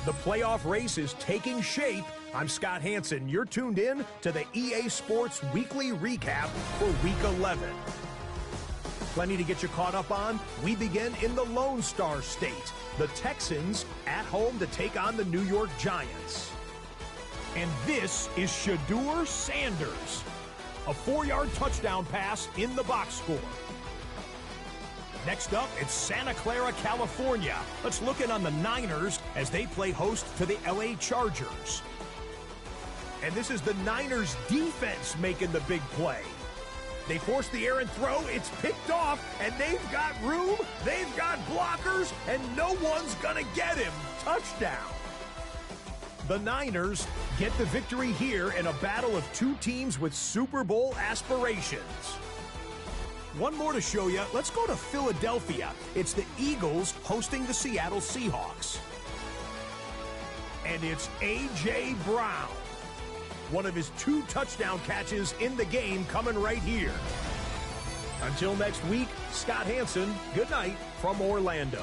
The playoff race is taking shape. I'm Scott Hansen. You're tuned in to the EA Sports Weekly Recap for Week 11. Plenty to get you caught up on. We begin in the Lone Star State. The Texans at home to take on the New York Giants. And this is Shedeur Sanders. A 4-yard touchdown pass in the box score. Next up, it's Santa Clara, California. Let's look in on the Niners as they play host to the LA Chargers. And this is the Niners defense making the big play. They force the errant throw, it's picked off, and they've got room, they've got blockers, and no one's gonna get him. Touchdown. The Niners get the victory here in a battle of two teams with Super Bowl aspirations. One more to show you. Let's go to Philadelphia. It's the Eagles hosting the Seattle Seahawks. And it's A.J. Brown. One of his 2 touchdown catches in the game coming right here. Until next week, Scott Hansen, good night from Orlando.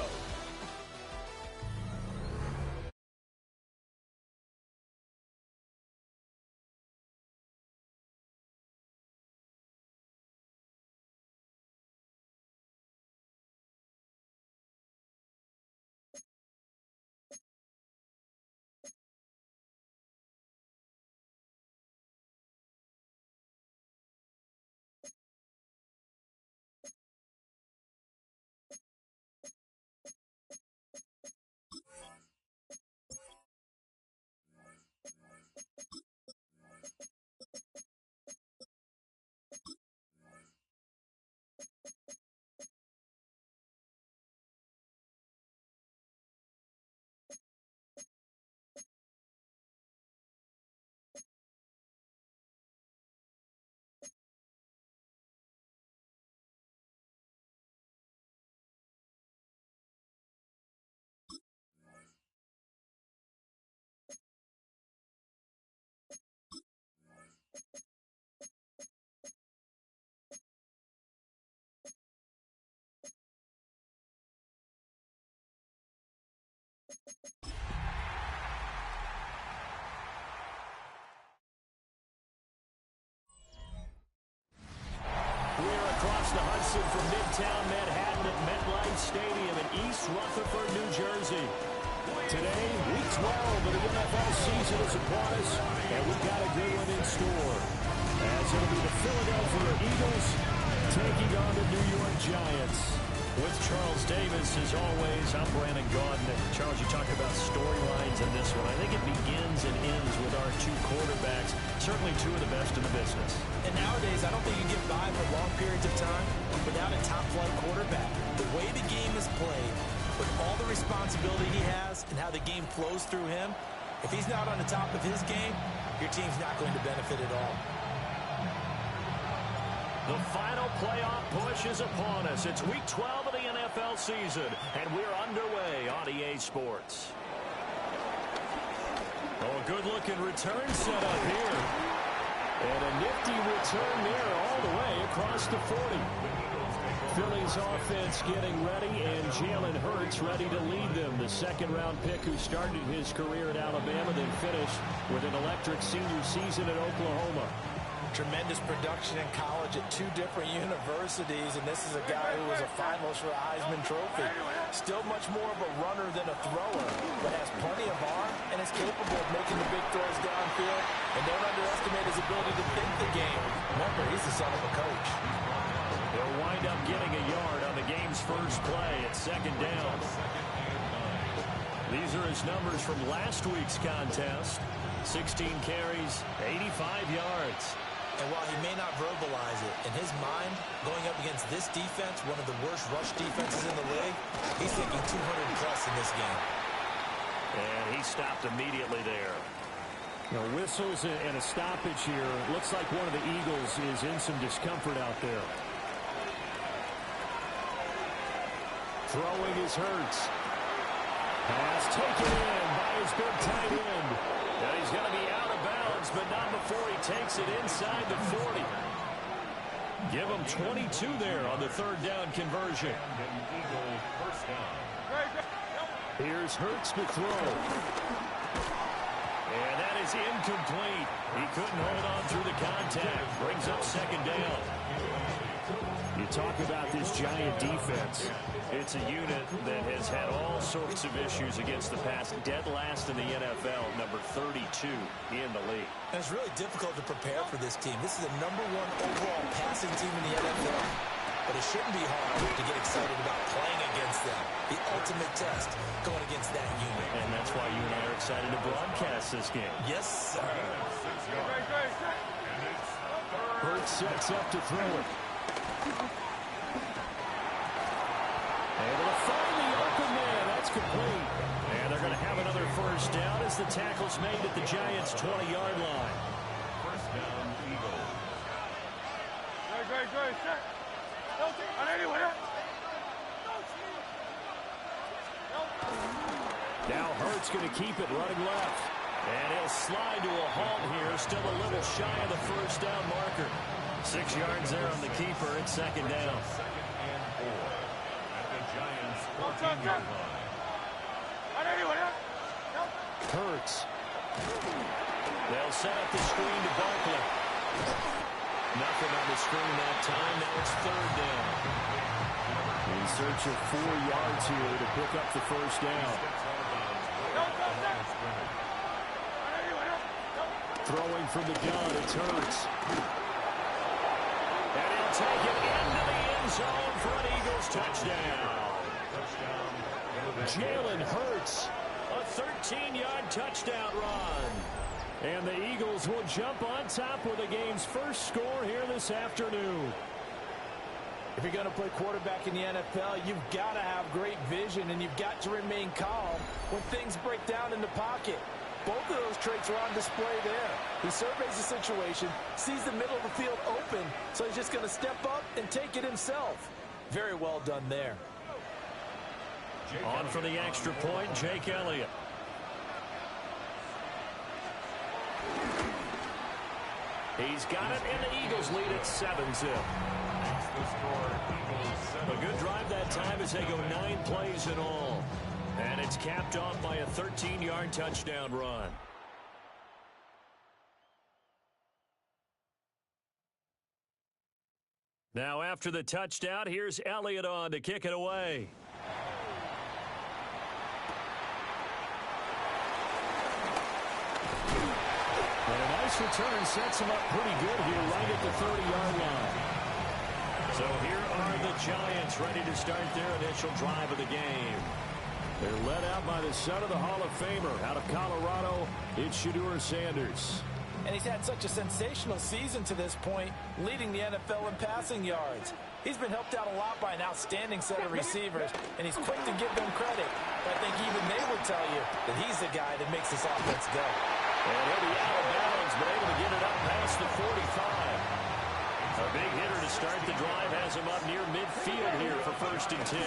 We're across the Hudson from Midtown Manhattan at MetLife Stadium in East Rutherford, New Jersey. Today, Week 12 of the NFL season is upon us, and we've got a good one in store. As it'll be the Philadelphia Eagles taking on the New York Giants. With Charles Davis, as always, I'm Brandon Gaudin. Charles, you talked about storylines in this one. I think it begins and ends with our 2 quarterbacks, certainly 2 of the best in the business. And nowadays, I don't think you can get by for long periods of time without a top-flight quarterback. The way the game is played, with all the responsibility he has and how the game flows through him, if he's not on the top of his game, your team's not going to benefit at all. The final playoff push is upon us. It's Week 12 of the NFL season, and we're underway on EA Sports. Oh, a good-looking return set up here. And a nifty return there all the way across the 40. Philly's offense getting ready, and Jalen Hurts ready to lead them. The second-round pick who started his career at Alabama, then finished with an electric senior season at Oklahoma. Tremendous production in college at 2 different universities, and this is a guy who was a finalist for a Heisman Trophy. Still much more of a runner than a thrower, but has plenty of arm and is capable of making the big throws downfield. And don't underestimate his ability to think the game. Remember, he's the son of a coach. They'll wind up getting a yard on the game's first play at second down. These are his numbers from last week's contest. 16 carries, 85 yards. And while he may not verbalize it, in his mind, going up against this defense, one of the worst rush defenses in the league, he's thinking 200 plus in this game. And he stopped immediately there. Now, whistles and a stoppage here. Looks like one of the Eagles is in some discomfort out there. Throwing is Hurts. Pass taken in by his big tight end. And he's going to be out of bounds, but not before he takes it inside the 40. Give him 22 there on the third down conversion. Here's Hurts to throw. And that is incomplete. He couldn't hold on through the contact. Brings up second down. You talk about this Giant defense. It's a unit that has had all sorts of issues against the pass. Dead last in the NFL, number 32 in the league. And it's really difficult to prepare for this team. This is the #1 overall passing team in the NFL. But it shouldn't be hard to get excited about playing against them. The ultimate test going against that unit. And that's why you and I are excited to broadcast this game. Yes, sir. Hurts sets up to throw it. Able to find the open man. That's complete. And they're going to have another first down as the tackle's made at the Giants' 20-yard line. First down, Eagles. Now Hurts going to keep it running left. And he'll slide to a halt here. Still a little shy of the first down marker. 6 yards there on the keeper. It's second down. Second and 4 at the Giants' 14-yard line. Hurts. They'll set up the screen to Barkley. Nothing on the screen that time. Now it's third down. In search of 4 yards here to pick up the first down. Throwing from the gun, it's Hurts. And he'll take it into the end zone for an Eagles touchdown. Jalen Hurts, a 13-yard touchdown run. And the Eagles will jump on top with the game's first score here this afternoon. If you're going to play quarterback in the NFL, you've got to have great vision, and you've got to remain calm when things break down in the pocket. Both of those traits are on display there. He surveys the situation, sees the middle of the field open, so he's just going to step up and take it himself. Very well done there. On for the extra point, Jake Elliott. He's got it, and the Eagles lead at 7-zip. A good drive that time as they go 9 plays in all. And it's capped off by a 13-yard touchdown run. Now after the touchdown, here's Elliott on to kick it away. And a nice return sets him up pretty good here right at the 30-yard line. So here are the Giants ready to start their initial drive of the game. They're led out by the son of the Hall of Famer out of Colorado. It's Shedeur Sanders. And he's had such a sensational season to this point, leading the NFL in passing yards. He's been helped out a lot by an outstanding set of receivers, and he's quick to give them credit. I think even they would tell you that he's the guy that makes this offense go. And he'll be out of bounds, but able to get it up past the 45. A big hitter to start the drive has him up near midfield here for 1st and 10.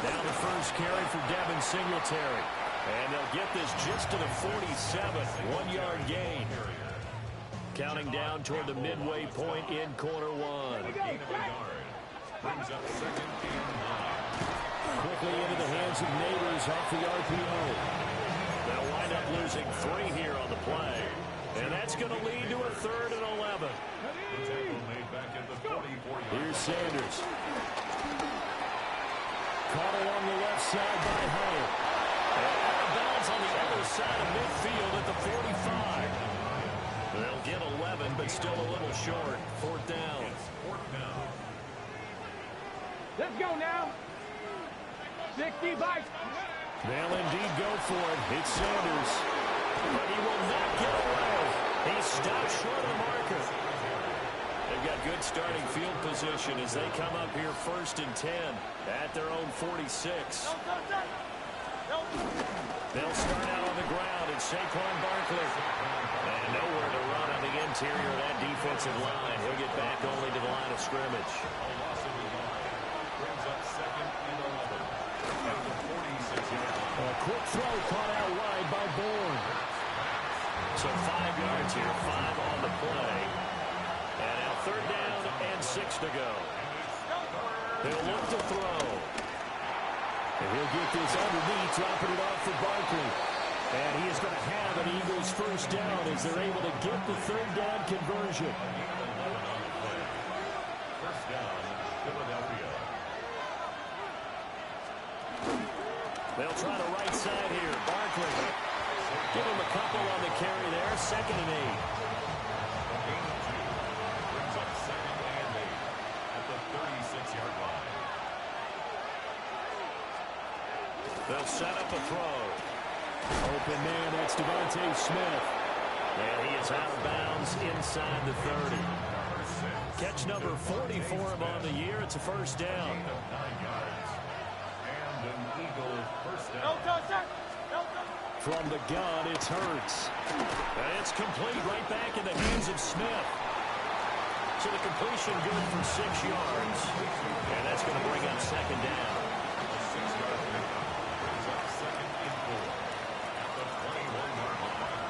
Now the first carry for Devin Singletary. And they'll get this just to the 47, 1-yard gain. Counting down toward the midway point in quarter 1. Brings up second and 9. Quickly into the hands of Neighbors off the RPO. They'll wind up losing 3 here on the play. And that's going to lead to a 3rd and 11. Here's Sanders. Caught along the left side by Hyatt. And out of bounds on the other side of midfield at the 45. They'll get 11, but still a little short. 4th down. Let's go now. 60 bites. They'll indeed go for it. It's Sanders. But he will not get away. He stops short of the marker. They've got good starting field position as they come up here 1st and 10 at their own 46. They'll start out on the ground. It's Saquon Barkley. And nowhere to run on the interior of that defensive line. He'll get back only to the line of scrimmage. A quick throw caught out wide by Bourne. So 5 yards here, 5 on the play. And now 3rd down and 6 to go. They'll look to throw. And he'll get this underneath, dropping it off for Barkley. And he is going to have an Eagles first down as they're able to get the third down conversion. First down, Philadelphia. They'll try the right side here. Barkley. Give him a couple on the carry there. 2nd and 8. Brings up 2nd and 8 at the 36-yard line. They'll set up a throw. Open man, that's Devontae Smith. And he is out of bounds inside the 30. Catch number 40 for him on the year. It's a first down. Gain of 9 yards. And an Eagle first down. From the gun, it's Hurts. And it's complete right back in the hands of Smith. So the completion good for 6 yards. And that's going to bring up 2nd down. A 6-yard pickup brings up 2nd and 4 at the 21-yard line.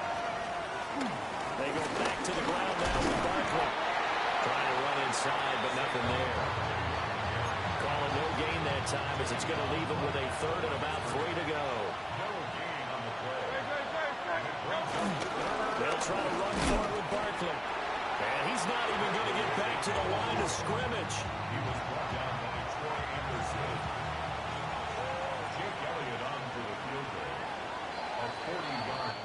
They go back to the ground now with Barkley. Trying to run inside, but nothing there. Calling no gain that time as it's going to leave him with a 3rd and about 3 to go. No gain on the play. They'll try to run forward with Barkley. And he's not even going to get back to the line of scrimmage. He was brought down by Troy Anderson. Jake Elliott on for the field goal. A 40-yard.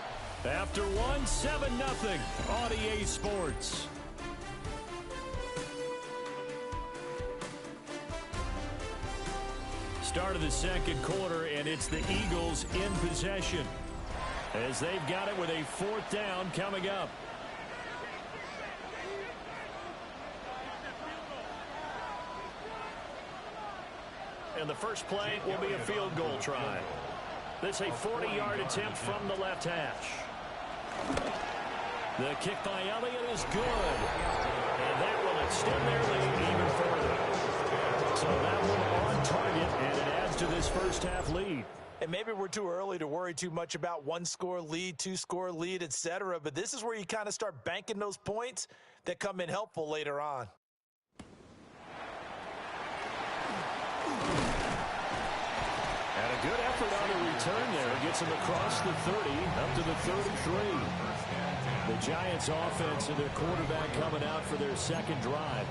After 7-0 on EA Sports. Start of the second quarter, and it's the Eagles in possession as they've got it with a 4th down coming up. And the first play will be a field goal try. This a 40-yard attempt from the left hash. The kick by Elliott is good. And that will extend their lead even further. So that one on target, and it adds to this first half lead. And maybe we're too early to worry too much about 1-score lead, 2-score lead, etc. But this is where you kind of start banking those points that come in helpful later on. And a good effort on the return there. Gets him across the 30, up to the 33. The Giants offense and their quarterback coming out for their second drive.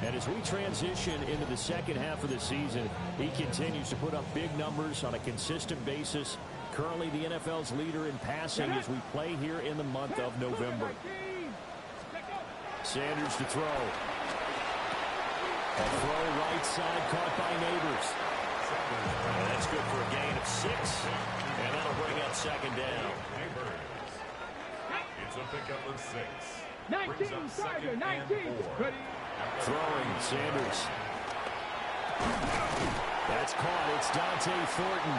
And as we transition into the second half of the season, he continues to put up big numbers on a consistent basis. Currently the NFL's leader in passing as we play here in the month of November. Sanders to throw. A throw right side caught by Neighbors. And that's good for a gain of 6. And that'll bring up 2nd down. It's a pickup of 6. 19, Tiger, 19. Ready. Throwing, Sanders. That's caught. It's Dante Thornton.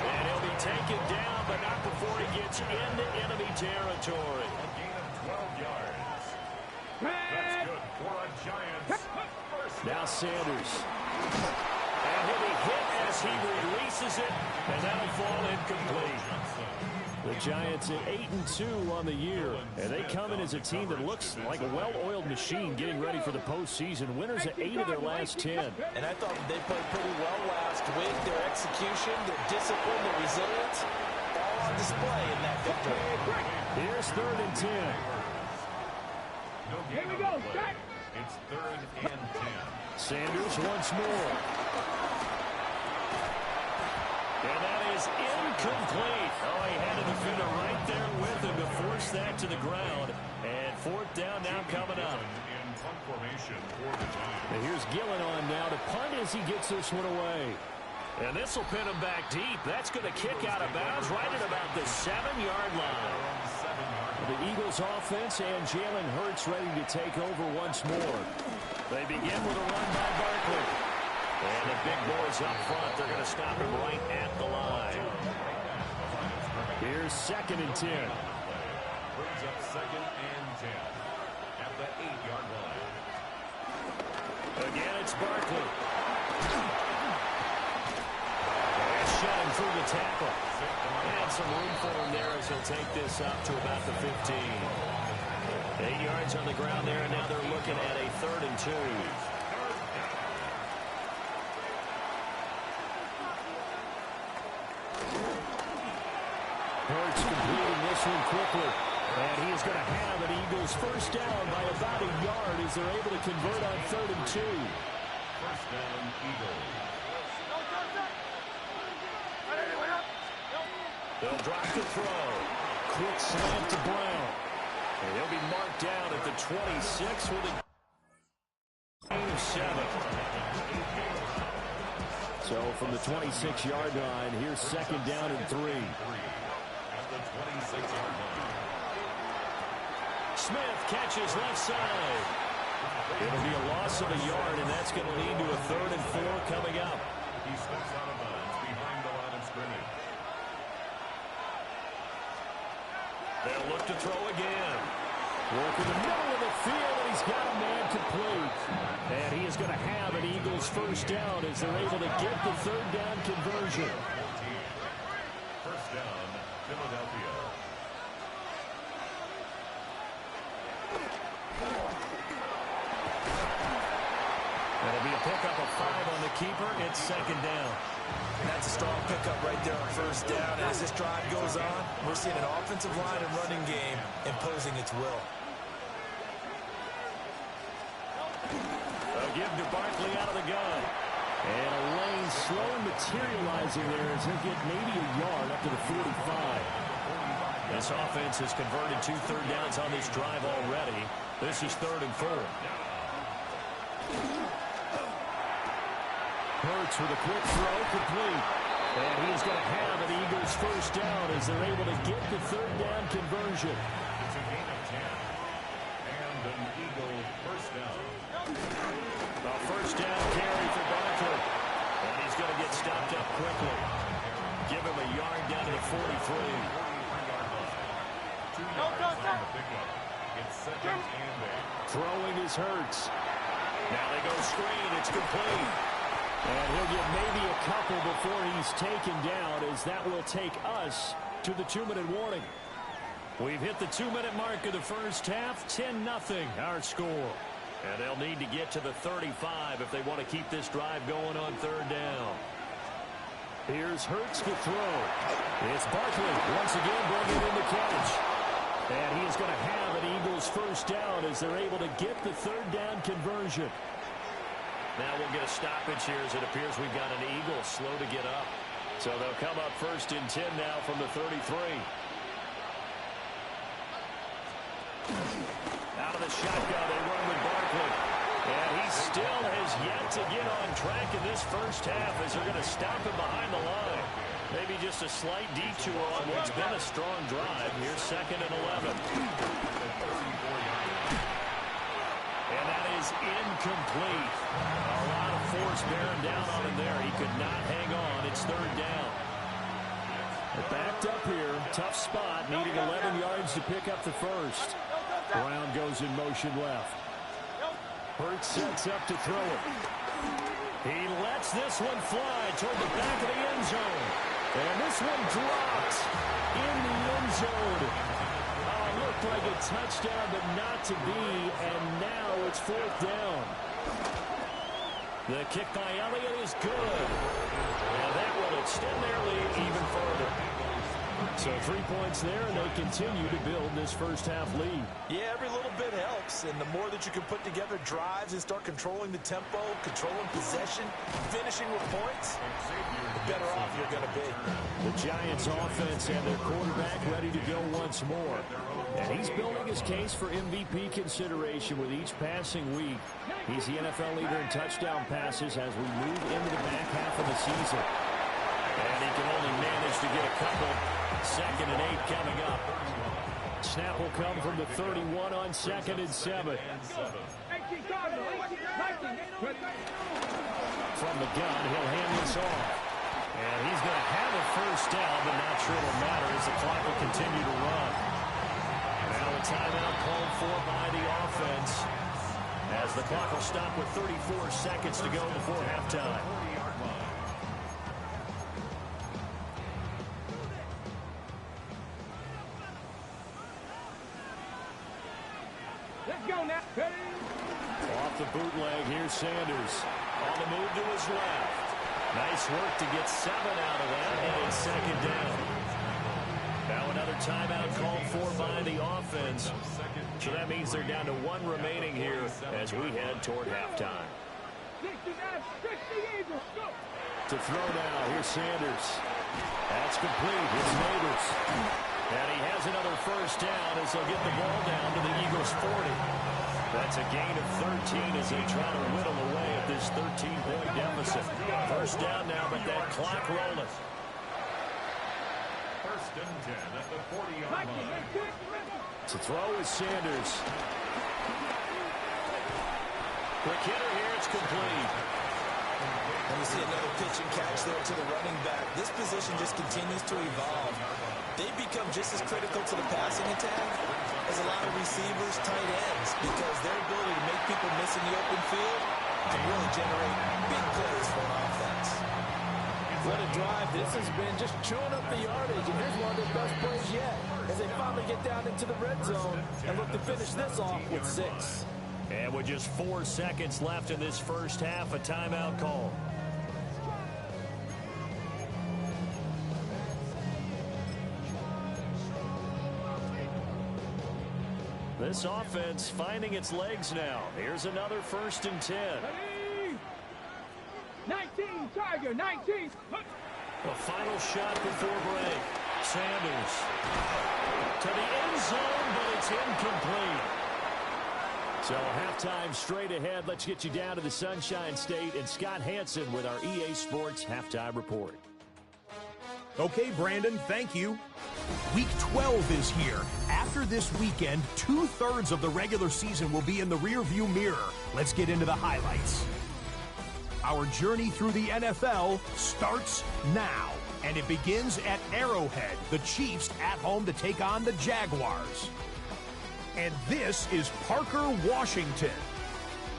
And he'll be taken down, but not before he gets into enemy territory. A gain of 12 yards. That's good for a Giants. Now Sanders. And he'll be hit as he releases it, and that'll fall incomplete. The Giants at 8-2 on the year, and they come in as a team that looks like a well-oiled machine getting ready for the postseason. Winners at 8 of their last 10. And I thought they played pretty well last week. Their execution, their discipline, their resilience, all on display in that victory. Here's 3rd and 10. No gain Here we on go. the play. It's 3rd and 10. Sanders once more. And that is incomplete. Oh, he had a defender right there with him to force that to the ground. And 4th down now coming up. In punt formation for the Giants. And here's Gillen on now to punt as he gets this one away. And this will pin him back deep. That's going to kick out of bounds right at about the 7-yard line. The Eagles offense and Jalen Hurts ready to take over once more. They begin with a run by Barkley. And the big boys up front, they're going to stop him right at the line. Here's 2nd and 10. Brings up 2nd and 10 at the 8-yard line. Again, it's Barkley. And shutting through the tackle. And some room for him there as he'll take this up to about the 15. 8 yards on the ground there, and now they're looking at a 3rd and 2. Hurts completing this one quickly. And he is going to have an Eagles first down by about a yard as they're able to convert on 3rd and 2. First down, Eagles. They'll drop the throw. Quick slant to Brown. And he'll be marked down at the 26 with a gain of 7. So from the 26-yard line, here's 2nd down and 3. At the 26-yard line. Smith catches left side. It'll be a loss of a yard, and that's going to lead to a 3rd and 4 coming up. He steps out of bounds behind the line of scrimmage. They'll look to throw again. Work in the middle of the field, and he's got a man complete. And he is going to have an Eagles first down as they're able to get the 3rd down conversion. First down, Philadelphia. That'll be a pickup of 5 on the keeper. It's 2nd down. That's a strong pickup right there on first down. As this drive goes on, we're seeing an offensive line and running game imposing its will. A give to Barkley out of the gun. And a lane slow materializing there as he'll get maybe a yard up to the 45. This offense has converted 2 third downs on this drive already. This is 3rd and 4. Hurts with a quick throw, complete. And he's going to have an Eagles first down as they're able to get the 3rd down conversion. It's a gain of 10. And an Eagle first down. A first down carry for Barkley. And he's going to get stopped up quickly. Give him a yard down to the 43. 2 yards on the pickup. It's 2nd and 8. Throwing is Hurts. Now they go screen. It's complete. And he'll get maybe a couple before he's taken down, as that will take us to the 2-minute warning. We've hit the 2-minute mark of the first half. 10-0 our score. And they'll need to get to the 35 if they want to keep this drive going on 3rd down. Here's Hurts to throw. It's Barkley once again bringing in the catch. And he is going to have an Eagles first down as they're able to get the 3rd down conversion. Now we'll get a stoppage here as it appears we've got an Eagle slow to get up. So they'll come up 1st and 10 now from the 33. Out of the shotgun, they run with Barkley. And he still has yet to get on track in this first half as they're going to stop him behind the line. Maybe just a slight detour on what's been a strong drive. Here's 2nd and 11. And that is incomplete. A lot of force bearing down on him there. He could not hang on. It's 3rd down. They're backed up here. Tough spot. Needing 11 yards to pick up the first. Brown goes in motion left. Hurts sets up to throw it. He lets this one fly toward the back of the end zone. And this one dropped in the end zone. Looked like a touchdown, but not to be, and now it's 4th down. The kick by Elliott is good. And that will extend their lead even further. So 3 points there, and they continue to build this first half lead. Yeah, every little bit helps, and the more that you can put together drives and start controlling the tempo, controlling possession, finishing with points, the better off you're going to be. The Giants offense and their quarterback ready to go once more. And he's building his case for MVP consideration with each passing week. He's the NFL leader in touchdown passes as we move into the back half of the season. And he can only manage to get a couple. 2nd and 8 coming up. Snap will come from the 31 on 2nd and 7. From the gun, he'll hand this off. And he's going to have a first down, but not sure it'll matter as the clock will continue to run. Now a timeout called for by the offense as the clock will stop with 34 seconds to go before halftime. Let's go now. Off the bootleg, here's Sanders. On the move to his left. Nice work to get 7 out of that, and it's 2nd down. Now another timeout called for by the offense. So that means they're down to 1 remaining here as we head toward halftime. 60 Eagles, go! To throw now, here's Sanders. That's complete. It's Neighbors. And he has another first down as they'll get the ball down to the Eagles' 40. That's a gain of 13 as they try to whittle away at this 13-point deficit. First down now, but that clock rolling. First and 10 at the 40-yard line. To throw is Sanders. Quick hitter here, it's complete. And we see another pitch and catch there to the running back. This position just continues to evolve. They become just as critical to the passing attack as a lot of receivers, tight ends, because their ability to make people miss in the open field can really generate big plays for an offense. What a drive this has been, just chewing up the yardage, and here's one of their best plays yet as they finally get down into the red zone and look to finish this off with 6. And with just 4 seconds left in this first half, a timeout call. This offense finding its legs now. Here's another first and 10. Ready? 19, Tiger, 19. A final shot before break. Sanders to the end zone, but it's incomplete. So halftime straight ahead. Let's get you down to the Sunshine State and Scott Hansen with our EA Sports Halftime Report. Okay, Brandon, thank you. Week 12 is here. After this weekend, 2/3 of the regular season will be in the rearview mirror. Let's get into the highlights. Our journey through the NFL starts now, and it begins at Arrowhead. The Chiefs at home to take on the Jaguars. And this is Parker Washington.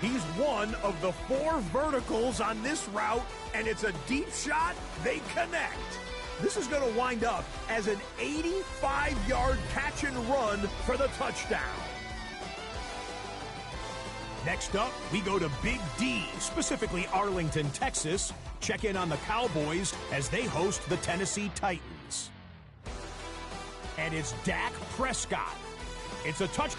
He's one of the 4 verticals on this route, and it's a deep shot. They connect. This is going to wind up as an 85-yard catch and run for the touchdown. Next up, we go to Big D, specifically Arlington, Texas. Check in on the Cowboys as they host the Tennessee Titans. And it's Dak Prescott. It's a touch.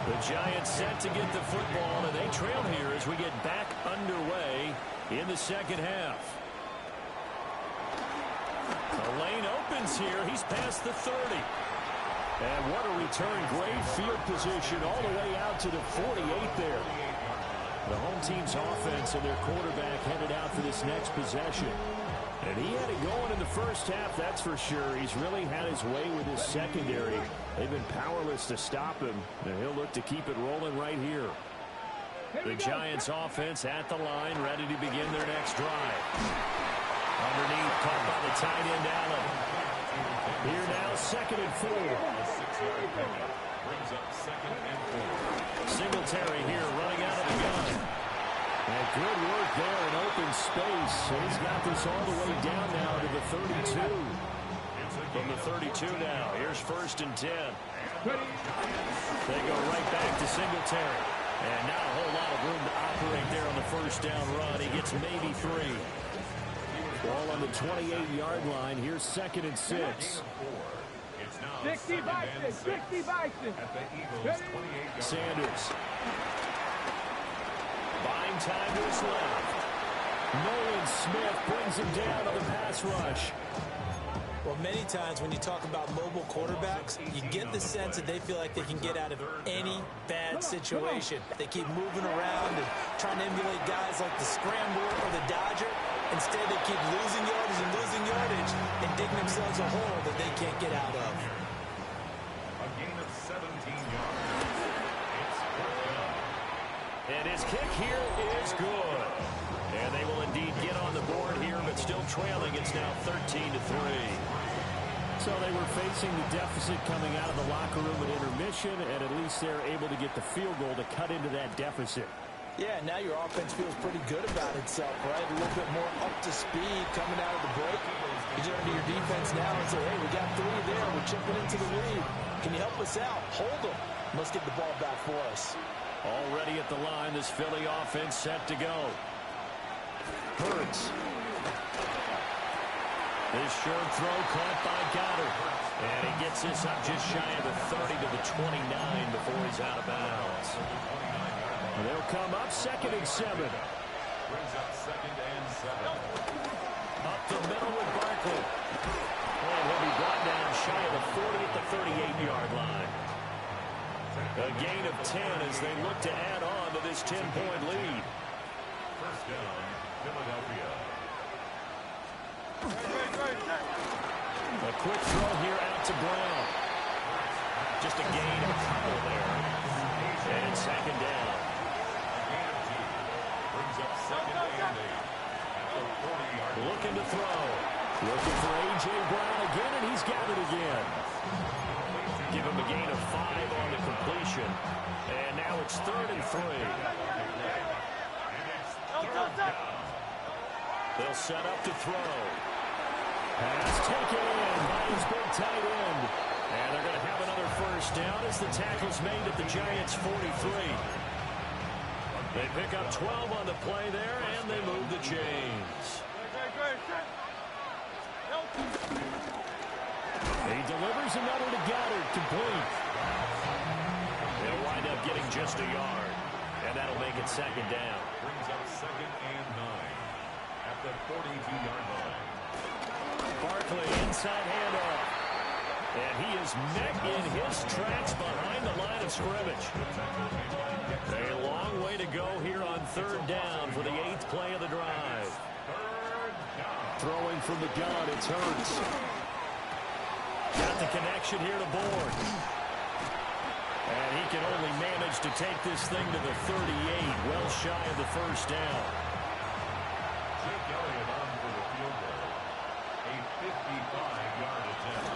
The Giants set to get the football, and they trail here as we get back underway in the second half. The lane opens here. He's past the 30. And what a return. Great field position all the way out to the 48 there. The home team's offense and their quarterback headed out for this next possession. And he had it going in the first half, that's for sure. He's really had his way with his secondary. They've been powerless to stop him, and he'll look to keep it rolling right here. The Giants offense at the line, ready to begin their next drive. Underneath, caught by the tight end, Allen. Here now, 2nd and 4. Brings up 2nd and 4. Singletary here running out of the gun. And good work there in open space. And he's got this all the way down now to the 32. From the 32 now, here's 1st and 10. They go right back to Singletary. And not a whole lot of room to operate there on the first down run. He gets maybe 3. Ball on the 28-yard line. Here's 2nd and 6. 60 Bison, 60 Bison. Sanders. Buying time to his left. Nolan Smith brings him down on the pass rush. Well, many times when you talk about mobile quarterbacks, you get the sense that they feel like they can get out of any bad situation. They keep moving around and trying to emulate guys like the Scrambler or the Dodger. Instead, they keep losing yardage and digging themselves a hole that they can't get out of. A gain of 17 yards. It's first down. And his kick here is good. And they will indeed get on the board here, but still trailing. It's now 13-3. So they were facing the deficit coming out of the locker room at intermission, and at least they're able to get the field goal to cut into that deficit. Yeah, now your offense feels pretty good about itself, right? A little bit more up to speed coming out of the break. You turn to your defense now and say, hey, we got 3 there. We're chipping into the lead. Can you help us out? Hold them. Let's get the ball back for us. Already at the line, this Philly offense set to go. Hurts. This short throw caught by Goddard. And he gets this up just shy of the 30 to the 29 before he's out of bounds. They'll come up 2nd and 7. Brings up 2nd and 7. Up the middle with Barkley. And he'll be brought down shy of the 40 at the 38-yard line. A gain of 10 as they look to add on to this 10-point lead. First down, Philadelphia. A quick throw here out to Brown. Just a gain of a couple there. And 2nd down. Gain of 2. Brings up 2nd and 8. At the 40-yard line. Looking to throw. Looking for A.J. Brown again, and he's got it again. Give him a gain of 5 on the completion. And now it's 3rd and 3. They'll set up to throw. Pass taken in by his big tight end. And they're going to have another first down as the tackle's made at the Giants' 43. They pick up 12 on the play there, and they move the chains. He delivers another to Goddard, complete. They'll wind up getting just a yard, and that'll make it 2nd down. Brings up 2nd and 9 at the 42-yard line. Barkley, inside handoff. And he is met in his tracks behind the line of scrimmage. A long way to go here on 3rd down for the 8th play of the drive. Throwing from the gun, it's Hurts. Got the connection here to Bourne. And he can only manage to take this thing to the 38, well shy of the first down. Jake Elliott on for the field goal. A 55-yard attempt.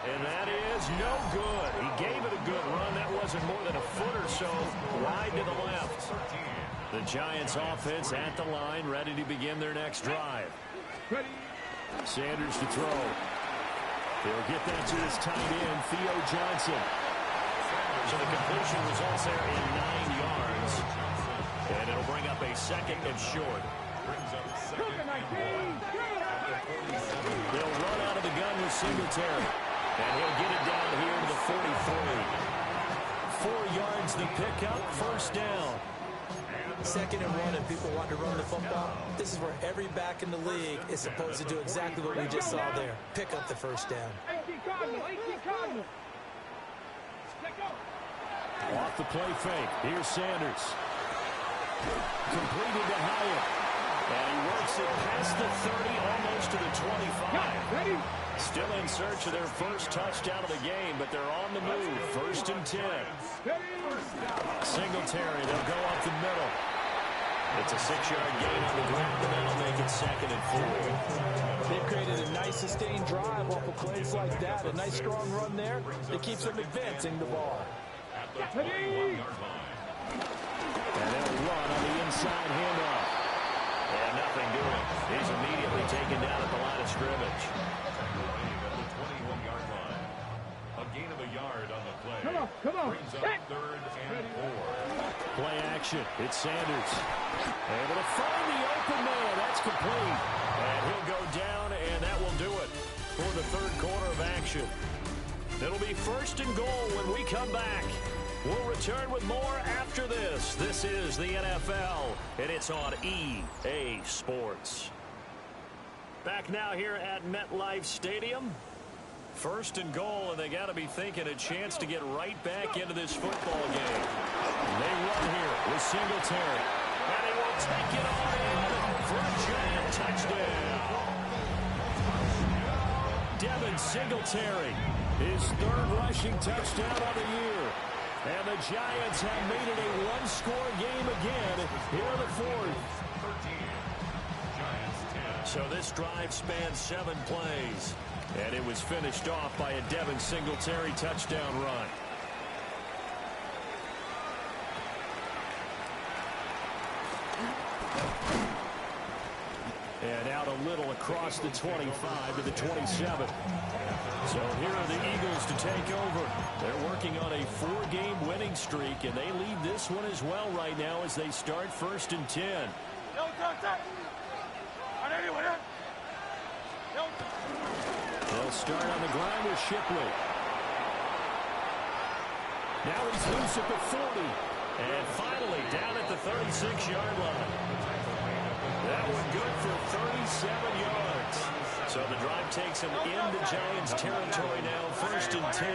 And that is no good. He gave it a good run. That wasn't more than a foot or so wide to the left. The Giants offense at the line, ready to begin their next drive. Sanders to throw. He'll get that to his tight end, Theo Johnson. So the completion results there in 9 yards. And it'll bring up a 2nd and short. Brings up 2nd and 1 at the 47. They'll run out of the gun with Singletary. And he'll get it down here to the 43. 4 yards the pickup, first down. 2nd and 1, and people want to run the football. This is where every back in the league is supposed to do exactly what we just saw there. Pick up the first down. Off the play fake. Here's Sanders. Completed to Hyatt. And he works it past the 30, almost to the 25. Still in search of their first touchdown of the game, but they're on the move. 1st and 10. Singletary, they'll go up the middle. It's a 6-yard gain on the ground, and that'll make it 2nd and 4. They've created a nice sustained drive off of plays like that. A nice strong run there that keeps them advancing the ball. At the 21-yard line. And they'll run on the inside handoff. And nothing doing. He's immediately taken down at the line of scrimmage. At the 21-yard line. A gain of a yard on the play. Come on. Brings up 3rd and 4. Play action. It's Sanders. Able to find the open man. That's complete. And he'll go down, and that will do it for the 3rd quarter of action. It'll be 1st and goal when we come back. We'll return with more after this. This is the NFL, and it's on EA Sports. Back now here at MetLife Stadium. 1st and goal, and they got to be thinking a chance to get right back into this football game. They run here with Singletary, and he will take it all in for a giant touchdown. Devin Singletary, his 3rd rushing touchdown of the year. And the Giants have made it a one-score game again here in the 4th. 13. Giants 10. So this drive spans 7 plays. And it was finished off by a Devin Singletary touchdown run. And out a little across the 25 to the 27. So here are the Eagles to take over. They're working on a 4-game winning streak, and they lead this one as well right now as they start 1st and 10. They'll start on the ground with Shipley. Now he's loose at the 40. And finally down at the 36-yard line. That one good for 37 yards. So the drive takes him into Giants territory now, 1st and 10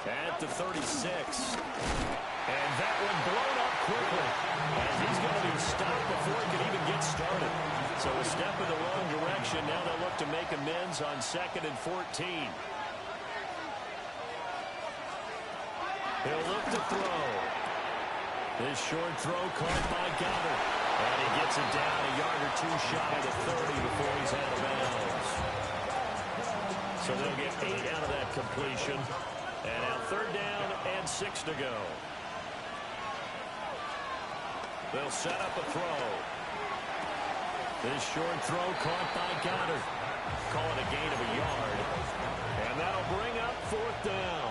at the 36. And that one blown up quickly. And he's going to be stopped before he can even get started. So a step in the wrong direction. Now they'll look to make amends on 2nd and 14. He'll look to throw. This short throw caught by Goddard. And he gets it down a yard or two shy of the 30 before he's out of bounds. So they'll get 8 out of that completion. And now 3rd down and 6 to go. They'll set up a throw. This short throw caught by Goddard. Call it a gain of a yard. And that'll bring up 4th down.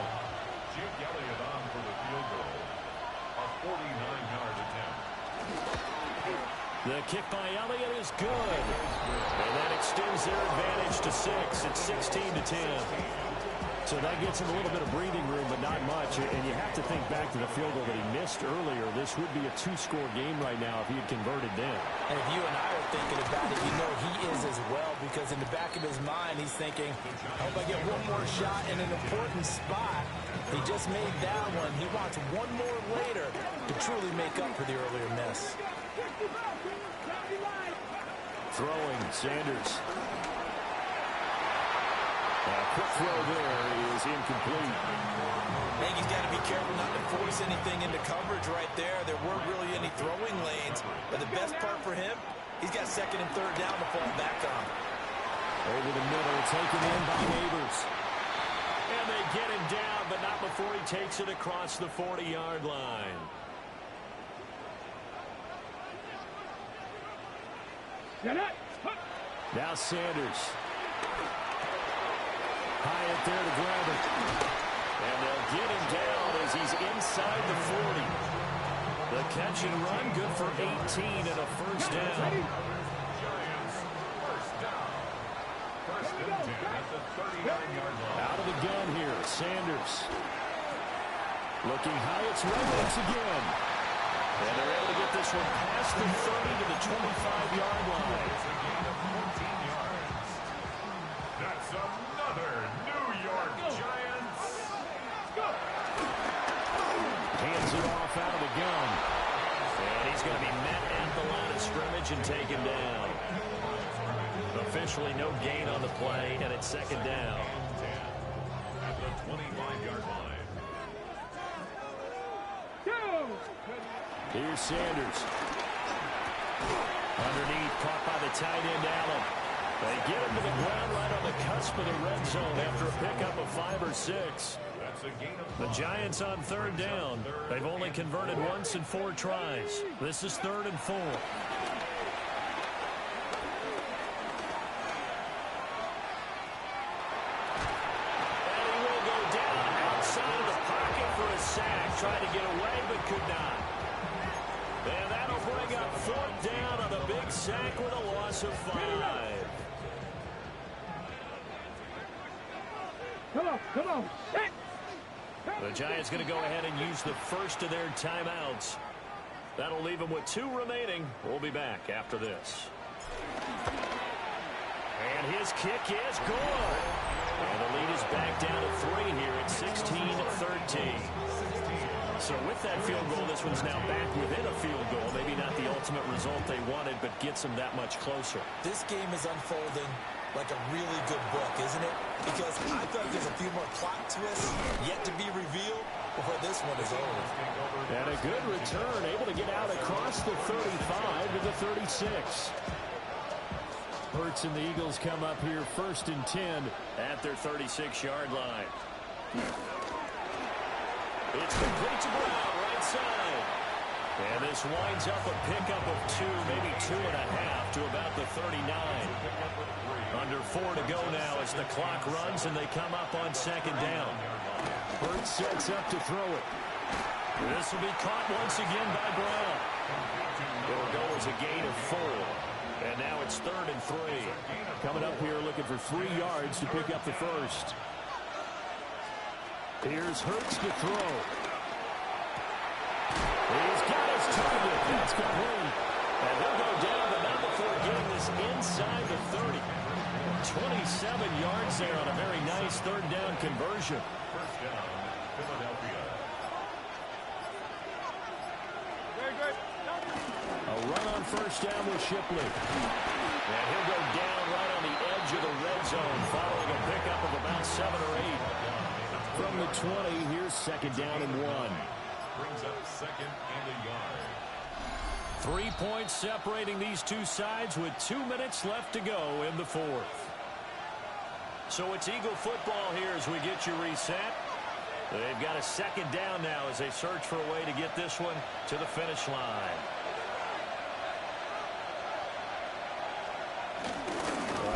Jim Elliott on for the field goal. A 49-yard attempt. The kick by Elliott is good. And that extends their advantage to 6. It's 16-10. So that gets him a little bit of breathing room, but not much. And you have to think back to the field goal that he missed earlier. This would be a 2-score game right now if he had converted then. And if you and I are thinking about it, you know he is as well, because in the back of his mind, he's thinking, I hope I get one more shot in an important spot. He just made that one. He wants one more later to truly make up for the earlier miss. Throwing, Sanders. Quick throw there is incomplete. I think he's got to be careful not to force anything into coverage right there. There weren't really any throwing lanes. But the best part for him, he's got 2nd and 3rd down to fall back on. Over the middle, taken in by Neighbors. And they get him down, but not before he takes it across the 40-yard line. Now Sanders. Hyatt there to grab it. And they'll get him down as he's inside the 40. The catch and run good for 18 and a 1st down. Giants, 1st down. 1st and 10 at the 39-yard line. Out of the gun here, Sanders. Looking Hyatt's right once again. And they're able to get this one past the 30 to the 25-yard line. It's a gain of 14 yards. That's another New York Giants. Hands it off out of the gun. And he's going to be met at the line of scrimmage and taken down. Officially no gain on the play, and it's 2nd down. At the 25-yard line. Here's Sanders. Underneath, caught by the tight end, Allen. They get him to the ground right on the cusp of the red zone after a pickup of 5 or 6. That's a gain of 5. The Giants on 3rd down. They've only converted once in 4 tries. This is 3rd and 4. And he will go down outside of the pocket for a sack. Tried to get away, but could not. And that'll bring up 4th down on the big sack with a loss of 5. Come on. The Giants going to go ahead and use the first of their timeouts. That'll leave them with 2 remaining. We'll be back after this. And his kick is good. And the lead is back down to 3 here at 16-13. So with that field goal, this one's now back within a field goal. Maybe not the ultimate result they wanted, but gets them that much closer. This game is unfolding like a really good book, isn't it? Because I thought there's a few more plot twists yet to be revealed before this one is over. And a good return, able to get out across the 35 to the 36. Hurts and the Eagles come up here 1st and 10 at their 36-yard line. It's complete to Brown, right side. And this winds up a pickup of 2, maybe 2.5 to about the 39. Under 4 to go now as the clock runs and they come up on second down. Hurts sets up to throw it. This will be caught once again by Brown. It'll go as a gain of 4. And now it's 3rd and 3. Coming up here looking for 3 yards to pick up the first. Here's Hurts to throw. He's got his target. That's complete. And he'll go down, but not before getting this inside the 30. 27 yards there on a very nice 3rd down conversion. First down, Philadelphia. A run on first down with Shipley. And he'll go down right on the edge of the red zone following a pickup of about 7 or 8. From the 20, here's second down and 1. Brings up 2nd and a yard. 3 points separating these two sides with 2 minutes left to go in the 4th. So it's Eagle football here as we get you reset. They've got a second down now as they search for a way to get this one to the finish line.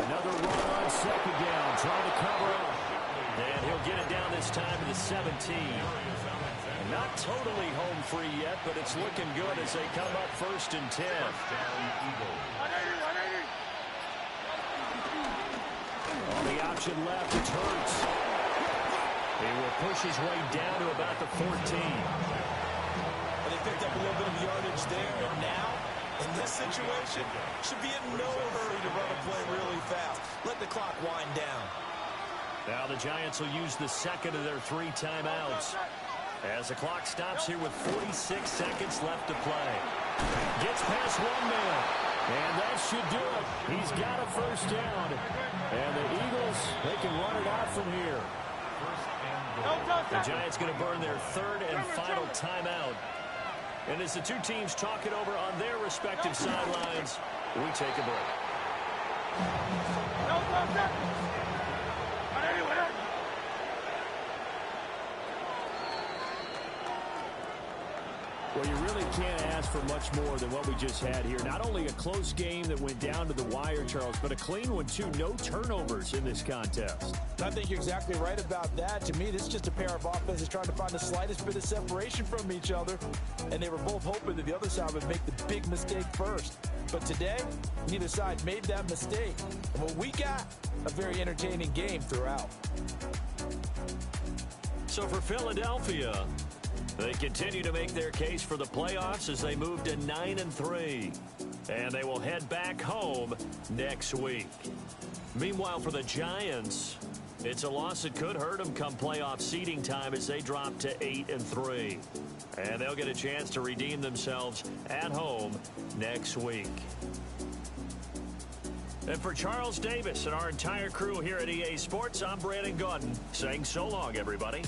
Another run on second down, trying to cover up. And he'll get it down this time to the 17. Not totally home free yet, but it's looking good as they come up 1st and 10. On the option left, it's Hurts. He will push his way down to about the 14. But they picked up a little bit of yardage there, and now, in this situation, should be in no hurry to run a play really fast. Let the clock wind down. Now the Giants will use the second of their 3 timeouts. As the clock stops here with 46 seconds left to play. Gets past 1 man. And that should do it. He's got a first down. And the Eagles, they can run it out from here. The Giants going to burn their 3rd and final timeout. And as the two teams talk it over on their respective sidelines, we take a break. Well, you really can't ask for much more than what we just had here. Not only a close game that went down to the wire, Charles, but a clean one, too. No turnovers in this contest. I think you're exactly right about that. To me, this is just a pair of offenses trying to find the slightest bit of separation from each other. And they were both hoping that the other side would make the big mistake first. But today, neither side made that mistake. And what we got, a very entertaining game throughout. So for Philadelphia, they continue to make their case for the playoffs as they move to 9-3. And they will head back home next week. Meanwhile, for the Giants, it's a loss that could hurt them come playoff seeding time as they drop to 8-3. And they'll get a chance to redeem themselves at home next week. And for Charles Davis and our entire crew here at EA Sports, I'm Brandon Gaudin saying so long, everybody.